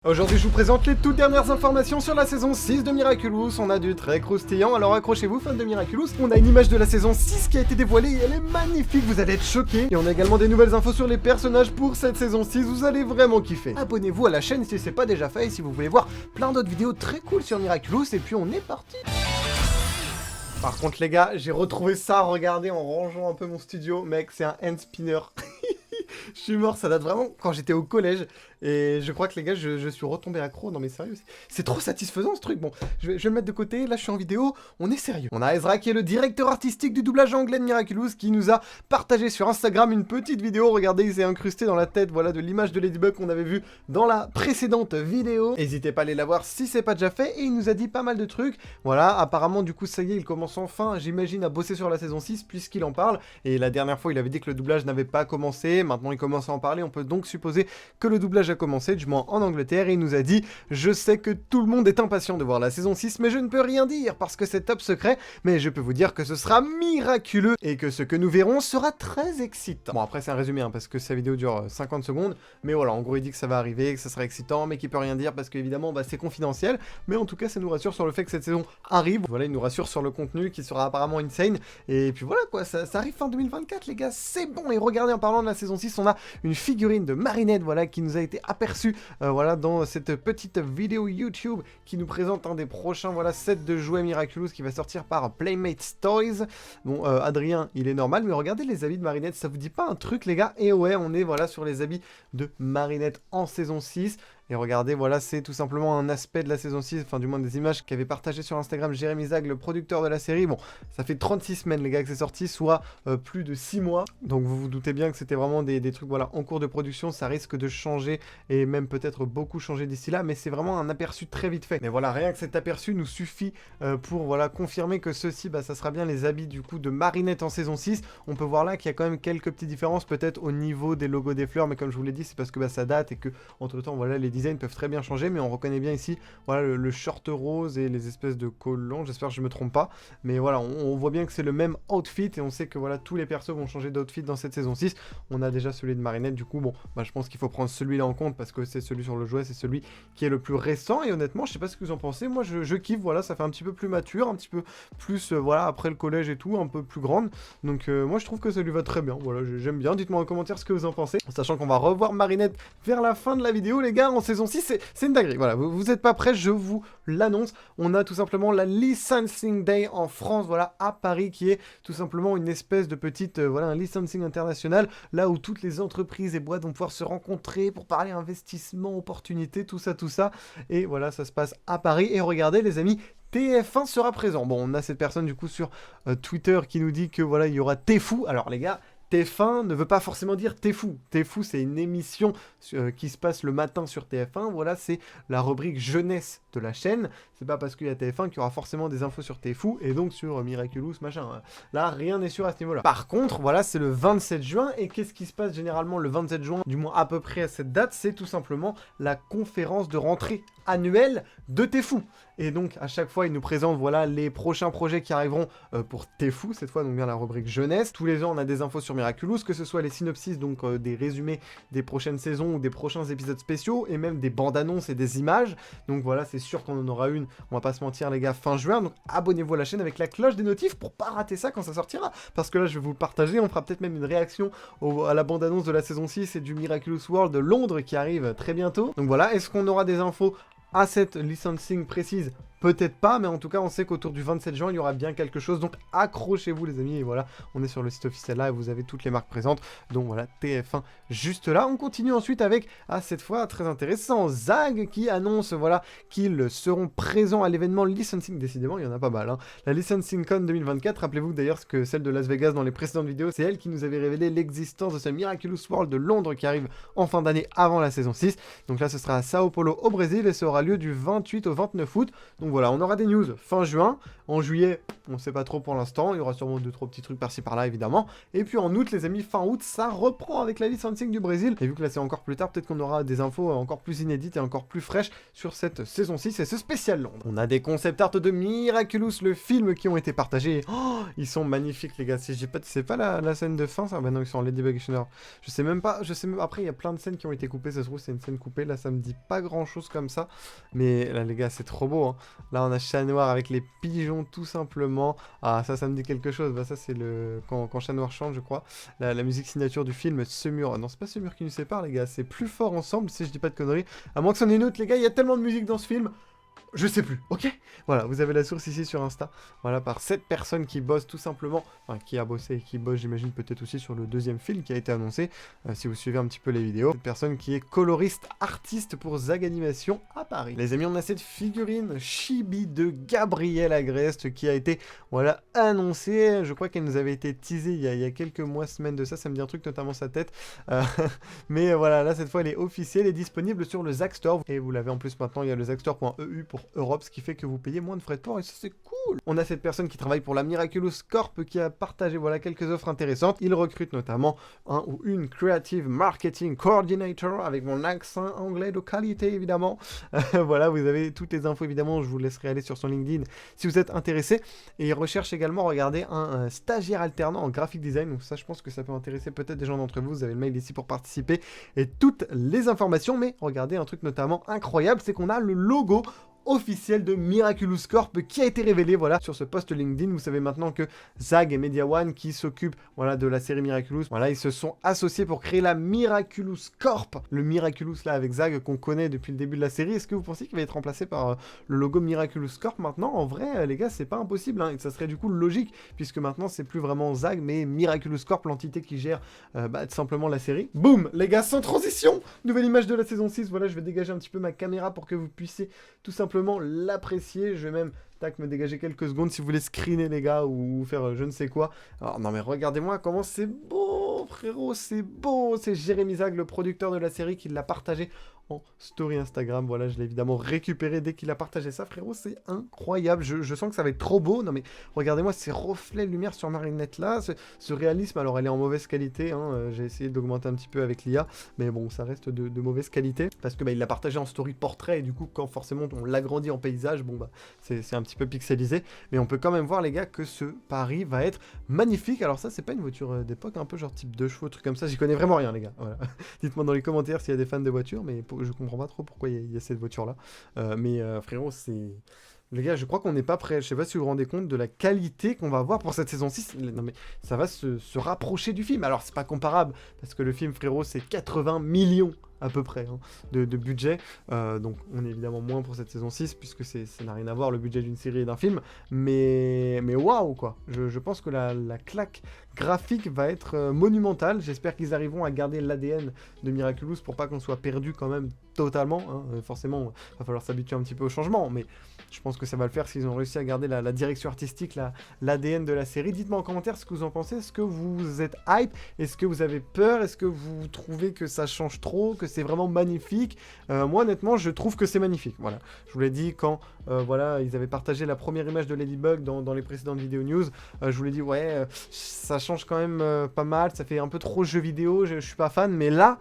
Aujourd'hui, je vous présente les toutes dernières informations sur la saison 6 de Miraculous. On a du très croustillant, alors accrochez-vous, fans de Miraculous. On a une image de la saison 6 qui a été dévoilée et elle est magnifique, vous allez être choqués. Et on a également des nouvelles infos sur les personnages pour cette saison 6, vous allez vraiment kiffer. Abonnez-vous à la chaîne si c'est pas déjà fait et si vous voulez voir plein d'autres vidéos très cool sur Miraculous. Et puis on est parti. Par contre les gars, j'ai retrouvé ça, regardez, en rangeant un peu mon studio. Mec, c'est un hand spinner. Je suis mort, ça date vraiment quand j'étais au collège. Et je crois que les gars, je suis retombé accro. Non mais sérieux, c'est trop satisfaisant ce truc. Bon, je vais le mettre de côté, là je suis en vidéo, on est sérieux. On a Ezra qui est le directeur artistique du doublage anglais de Miraculous qui nous a partagé sur Instagram une petite vidéo. Regardez, il s'est incrusté dans la tête, voilà, de l'image de Ladybug qu'on avait vu dans la précédente vidéo. N'hésitez pas à aller la voir si c'est pas déjà fait. Et il nous a dit pas mal de trucs. Voilà, apparemment du coup ça y est, il commence enfin, j'imagine, à bosser sur la saison 6 puisqu'il en parle. Et la dernière fois, il avait dit que le doublage n'avait pas commencé. Maintenant, il commence à en parler. On peut donc supposer que le doublage a commencé, du moins en Angleterre. Et il nous a dit: je sais que tout le monde est impatient de voir la saison 6, mais je ne peux rien dire parce que c'est top secret. Mais je peux vous dire que ce sera miraculeux et que ce que nous verrons sera très excitant. Bon, après, c'est un résumé, hein, parce que sa vidéo dure 50 secondes. Mais voilà, en gros, il dit que ça va arriver, que ça sera excitant, mais qu'il peut rien dire parce qu'évidemment, bah, c'est confidentiel. Mais en tout cas, ça nous rassure sur le fait que cette saison arrive. Voilà, il nous rassure sur le contenu qui sera apparemment insane. Et puis voilà, quoi, ça arrive fin 2024, les gars, c'est bon. Et regardez, en parlant de la saison 6, on a une figurine de Marinette, voilà, qui nous a été aperçue, voilà, dans cette petite vidéo YouTube qui nous présente un des prochains, voilà, sets de jouets Miraculous qui va sortir par Playmates Toys. Bon, Adrien, il est normal, mais regardez les habits de Marinette, ça vous dit pas un truc, les gars? Et ouais, on est, voilà, sur les habits de Marinette en saison 6. Et regardez, voilà, c'est tout simplement un aspect de la saison 6, enfin du moins des images qu'avait partagé sur Instagram Jérémy Zag, le producteur de la série. Bon, ça fait 36 semaines, les gars, que c'est sorti, soit plus de 6 mois. Donc vous vous doutez bien que c'était vraiment des trucs, voilà, en cours de production. Ça risque de changer et même peut-être beaucoup changer d'ici là, mais c'est vraiment un aperçu très vite fait. Mais voilà, rien que cet aperçu nous suffit pour, voilà, confirmer que ceci, bah, ça sera bien les habits du coup de Marinette en saison 6. On peut voir là qu'il y a quand même quelques petites différences, peut-être au niveau des logos des fleurs, mais comme je vous l'ai dit, c'est parce que bah, ça date et que entre temps, voilà, les designs peuvent très bien changer, mais on reconnaît bien ici, voilà, le short rose et les espèces de collants. J'espère que je me trompe pas, mais voilà, on voit bien que c'est le même outfit et on sait que voilà, tous les persos vont changer d'outfit dans cette saison 6. On a déjà celui de Marinette, du coup, bon, bah, je pense qu'il faut prendre celui-là en compte parce que c'est celui sur le jouet, c'est celui qui est le plus récent. Et honnêtement, je sais pas ce que vous en pensez, moi je kiffe, voilà, ça fait un petit peu plus mature, un petit peu plus, voilà, après le collège et tout, un peu plus grande. Donc moi je trouve que ça lui va très bien, voilà, j'aime bien. Dites-moi en commentaire ce que vous en pensez, sachant qu'on va revoir Marinette vers la fin de la vidéo, les gars, en saison 6. C'est une dinguerie, voilà, vous êtes pas prêts, je vous l'annonce. On a tout simplement la Licensing Day en France, voilà, à Paris, qui est tout simplement une espèce de petite, voilà, un licensing international, là où toutes les entreprises et boîtes vont pouvoir se rencontrer pour parler investissement, opportunités, tout ça. Et voilà, ça se passe à Paris. Et regardez, les amis, TF1 sera présent. Bon, on a cette personne du coup sur Twitter qui nous dit que voilà, il y aura TFou. Alors les gars, TF1 ne veut pas forcément dire TFou. TFou, c'est une émission qui se passe le matin sur TF1. Voilà, c'est la rubrique jeunesse de la chaîne. C'est pas parce qu'il y a TF1 qu'il y aura forcément des infos sur TFou et donc sur Miraculous, machin. Là, rien n'est sûr à ce niveau-là. Par contre, voilà, c'est le 27 juin. Et qu'est-ce qui se passe généralement le 27 juin, du moins à peu près à cette date? C'est tout simplement la conférence de rentrée annuelle de TFou. Et donc, à chaque fois, il nous présente, voilà, les prochains projets qui arriveront pour TFou, cette fois, donc bien la rubrique jeunesse. Tous les ans, on a des infos sur Miraculous, que ce soit les synopsis, donc des résumés des prochaines saisons ou des prochains épisodes spéciaux, et même des bandes annonces et des images. Donc voilà, c'est sûr qu'on en aura une, on va pas se mentir, les gars, fin juin. Donc abonnez-vous à la chaîne avec la cloche des notifs pour pas rater ça quand ça sortira. Parce que là, je vais vous le partager, on fera peut-être même une réaction à la bande annonce de la saison 6 et du Miraculous World de Londres qui arrive très bientôt. Donc voilà, est-ce qu'on aura des infos à cette licensing précise? Peut-être pas, mais en tout cas, on sait qu'autour du 27 juin, il y aura bien quelque chose. Donc, accrochez-vous, les amis. Et voilà, on est sur le site officiel là et vous avez toutes les marques présentes. Donc, voilà, TF1 juste là. On continue ensuite avec, cette fois, très intéressant, Zag qui annonce, voilà, qu'ils seront présents à l'événement Licensing. Décidément, il y en a pas mal, hein. La Licensing Con 2024. Rappelez-vous d'ailleurs que celle de Las Vegas dans les précédentes vidéos, c'est elle qui nous avait révélé l'existence de ce Miraculous World de Londres qui arrive en fin d'année avant la saison 6. Donc là, ce sera à Sao Paulo au Brésil et ça aura lieu du 28 au 29 août. Donc, Donc voilà, on aura des news fin juin. En juillet, on sait pas trop pour l'instant. Il y aura sûrement 2-3 petits trucs par-ci par-là, évidemment. Et puis en août, les amis, fin août, ça reprend avec la licensing du Brésil. Et vu que là, c'est encore plus tard, peut-être qu'on aura des infos encore plus inédites et encore plus fraîches sur cette saison 6 et ce spécial Londres. On a des concept art de Miraculous, le film, qui ont été partagés. Oh, ils sont magnifiques, les gars. Si j'ai pas, c'est pas la scène de fin, ça? Bah non, ils sont en Ladybug Action. Je sais même pas. Après, il y a plein de scènes qui ont été coupées. Ça se trouve, c'est une scène coupée. Là, ça me dit pas grand-chose comme ça. Mais là, les gars, c'est trop beau, hein. Là, on a Chat Noir avec les pigeons, tout simplement. Ah, ça me dit quelque chose. Bah, ça, c'est le... Quand Chat Noir chante, je crois. La musique signature du film, ce mur. Non, c'est pas ce mur qui nous sépare, les gars. C'est plus fort ensemble, si je dis pas de conneries. À moins que c'en ait une autre, les gars. Il y a tellement de musique dans ce film. Je sais plus, ok? Voilà, vous avez la source ici sur Insta. Voilà, par cette personne qui bosse tout simplement, enfin qui a bossé et qui bosse, j'imagine, peut-être aussi sur le deuxième film qui a été annoncé, si vous suivez un petit peu les vidéos. Cette personne qui est coloriste, artiste pour Zag Animation à Paris. Les amis, on a cette figurine Chibi de Gabriel Agreste qui a été, voilà, annoncée. Je crois qu'elle nous avait été teasée il y a quelques mois, semaines de ça. Ça me dit un truc, notamment sa tête. Mais voilà, là, cette fois, elle est officielle et disponible sur le Zag Store. Et vous l'avez en plus maintenant, il y a le zagstore.eu pour Europe, ce qui fait que vous payez moins de frais de port et ça c'est cool. On a cette personne qui travaille pour la Miraculous Corp qui a partagé, voilà, quelques offres intéressantes. Il recrute notamment un ou une Creative Marketing Coordinator avec mon accent anglais de qualité, évidemment. Voilà, vous avez toutes les infos, évidemment, je vous laisserai aller sur son LinkedIn si vous êtes intéressé. Et il recherche également, regardez, un stagiaire alternant en graphic design. Donc ça, je pense que ça peut intéresser peut-être des gens d'entre vous. Vous avez le mail ici pour participer et toutes les informations. Mais regardez, un truc notamment incroyable, c'est qu'on a le logo officiel de Miraculous Corp qui a été révélé, voilà, sur ce post LinkedIn. Vous savez maintenant que Zag et Media One qui s'occupent, voilà, de la série Miraculous, voilà, ils se sont associés pour créer la Miraculous Corp. Le Miraculous là avec Zag qu'on connaît depuis le début de la série. Est-ce que vous pensez qu'il va être remplacé par le logo Miraculous Corp maintenant? En vrai, les gars, c'est pas impossible, hein, et ça serait du coup logique puisque maintenant c'est plus vraiment Zag mais Miraculous Corp, l'entité qui gère tout simplement la série. Boum, les gars, sans transition, nouvelle image de la saison 6. Voilà, je vais dégager un petit peu ma caméra pour que vous puissiez tout simplement l'apprécier. Je vais même me dégager quelques secondes si vous voulez screener, les gars, ou faire je ne sais quoi. Alors non mais regardez-moi comment c'est beau, frérot, c'est beau. C'est Jérémy Zag, le producteur de la série, qui l'a partagé en story Instagram. Voilà, je l'ai évidemment récupéré dès qu'il a partagé ça, frérot. C'est incroyable, je sens que ça va être trop beau. Non mais regardez-moi ces reflets de lumière sur Marinette là, ce réalisme. Alors elle est en mauvaise qualité, hein. J'ai essayé d'augmenter un petit peu avec l'IA, mais bon, ça reste de mauvaise qualité parce que il l'a partagé en story portrait et du coup quand forcément on l'agrandit en paysage, bon bah c'est un petit peu pixelisé, mais on peut quand même voir, les gars, que ce Paris va être magnifique. Alors ça, c'est pas une voiture d'époque, un peu genre type 2 chevaux, truc comme ça, j'y connais vraiment rien, les gars. Voilà. Dites-moi dans les commentaires s'il y a des fans de voitures, mais je comprends pas trop pourquoi il y a cette voiture là. Mais frérot, c'est... Les gars, je crois qu'on n'est pas prêt. Je sais pas si vous vous rendez compte de la qualité qu'on va avoir pour cette saison 6. Non mais ça va se rapprocher du film. Alors c'est pas comparable, parce que le film, frérot, c'est 80 millions à peu près, hein, de budget. Donc on est évidemment moins pour cette saison 6, puisque ça n'a rien à voir, le budget d'une série et d'un film. Mais waouh, quoi. Je pense que la claque graphique va être monumentale. J'espère qu'ils arriveront à garder l'ADN de Miraculous pour pas qu'on soit perdu quand même totalement, hein. Forcément, il va falloir s'habituer un petit peu au changement, mais je pense que ça va le faire s'ils ont réussi à garder la direction artistique, l'ADN de la série. Dites-moi en commentaire ce que vous en pensez. Est-ce que vous êtes hype? Est-ce que vous avez peur? Est-ce que vous trouvez que ça change trop? Que c'est vraiment magnifique? Moi, honnêtement, je trouve que c'est magnifique. Voilà. Je vous l'ai dit quand voilà, ils avaient partagé la première image de Ladybug dans les précédentes vidéos news. Je vous l'ai dit, ouais, ça change quand même pas mal. Ça fait un peu trop jeu vidéo. Je suis pas fan, mais là,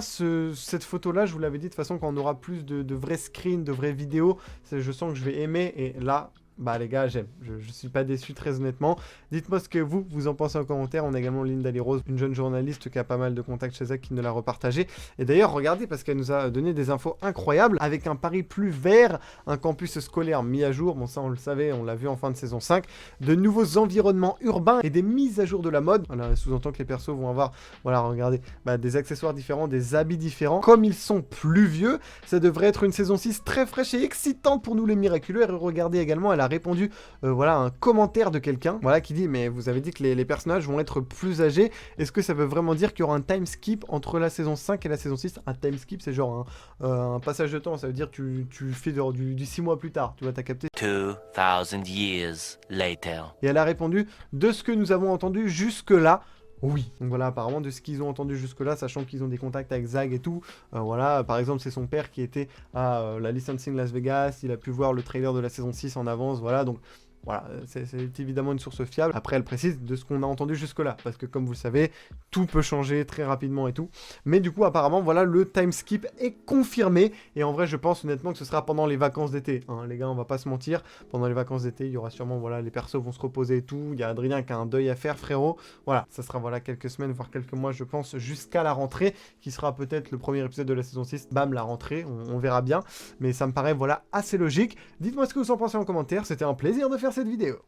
cette photo-là, je vous l'avais dit, de toute façon, quand on aura plus de vrais screens, de vraies vidéos, je sens que je vais aimer. Et là, bah les gars, j'aime. Je suis pas déçu, très honnêtement. Dites-moi ce que vous en pensez en commentaire. On a également Linda Lee Rose, une jeune journaliste qui a pas mal de contacts chez Zag, qui nous l'a repartagé. Et d'ailleurs, regardez, parce qu'elle nous a donné des infos incroyables, avec un Paris plus vert, un campus scolaire mis à jour, bon ça on le savait, on l'a vu en fin de saison 5, de nouveaux environnements urbains et des mises à jour de la mode. Voilà, sous-entend que les persos vont avoir, voilà, regardez, des accessoires différents, des habits différents. Comme ils sont plus vieux, ça devrait être une saison 6 très fraîche et excitante pour nous les miraculeux. Et regardez également, elle a répondu, voilà, un commentaire de quelqu'un, voilà, qui dit, mais vous avez dit que les personnages vont être plus âgés, est-ce que ça veut vraiment dire qu'il y aura un time skip entre la saison 5 et la saison 6? Un time skip, c'est genre un passage de temps, ça veut dire que tu fais du 6 mois plus tard, tu vois, t'as capté? 2000 years later. Et elle a répondu, de ce que nous avons entendu jusque-là, Oui. Donc voilà, apparemment de ce qu'ils ont entendu jusque-là, sachant qu'ils ont des contacts avec Zag et tout, voilà, par exemple c'est son père qui était à la licensing Las Vegas, il a pu voir le trailer de la saison 6 en avance, voilà, donc voilà, c'est évidemment une source fiable. Après, elle précise de ce qu'on a entendu jusque-là, parce que comme vous le savez, tout peut changer très rapidement et tout. Mais du coup, apparemment, voilà, le time skip est confirmé. Et en vrai, je pense honnêtement que ce sera pendant les vacances d'été. Hein, les gars, on va pas se mentir. Pendant les vacances d'été, il y aura sûrement, voilà, les persos vont se reposer et tout. Il y a Adrien qui a un deuil à faire, frérot. Voilà, ça sera, voilà, quelques semaines, voire quelques mois, je pense, jusqu'à la rentrée, qui sera peut-être le premier épisode de la saison 6. Bam, la rentrée, on verra bien. Mais ça me paraît, voilà, assez logique. Dites-moi ce que vous en pensez en commentaire. C'était un plaisir de faire cette vidéo.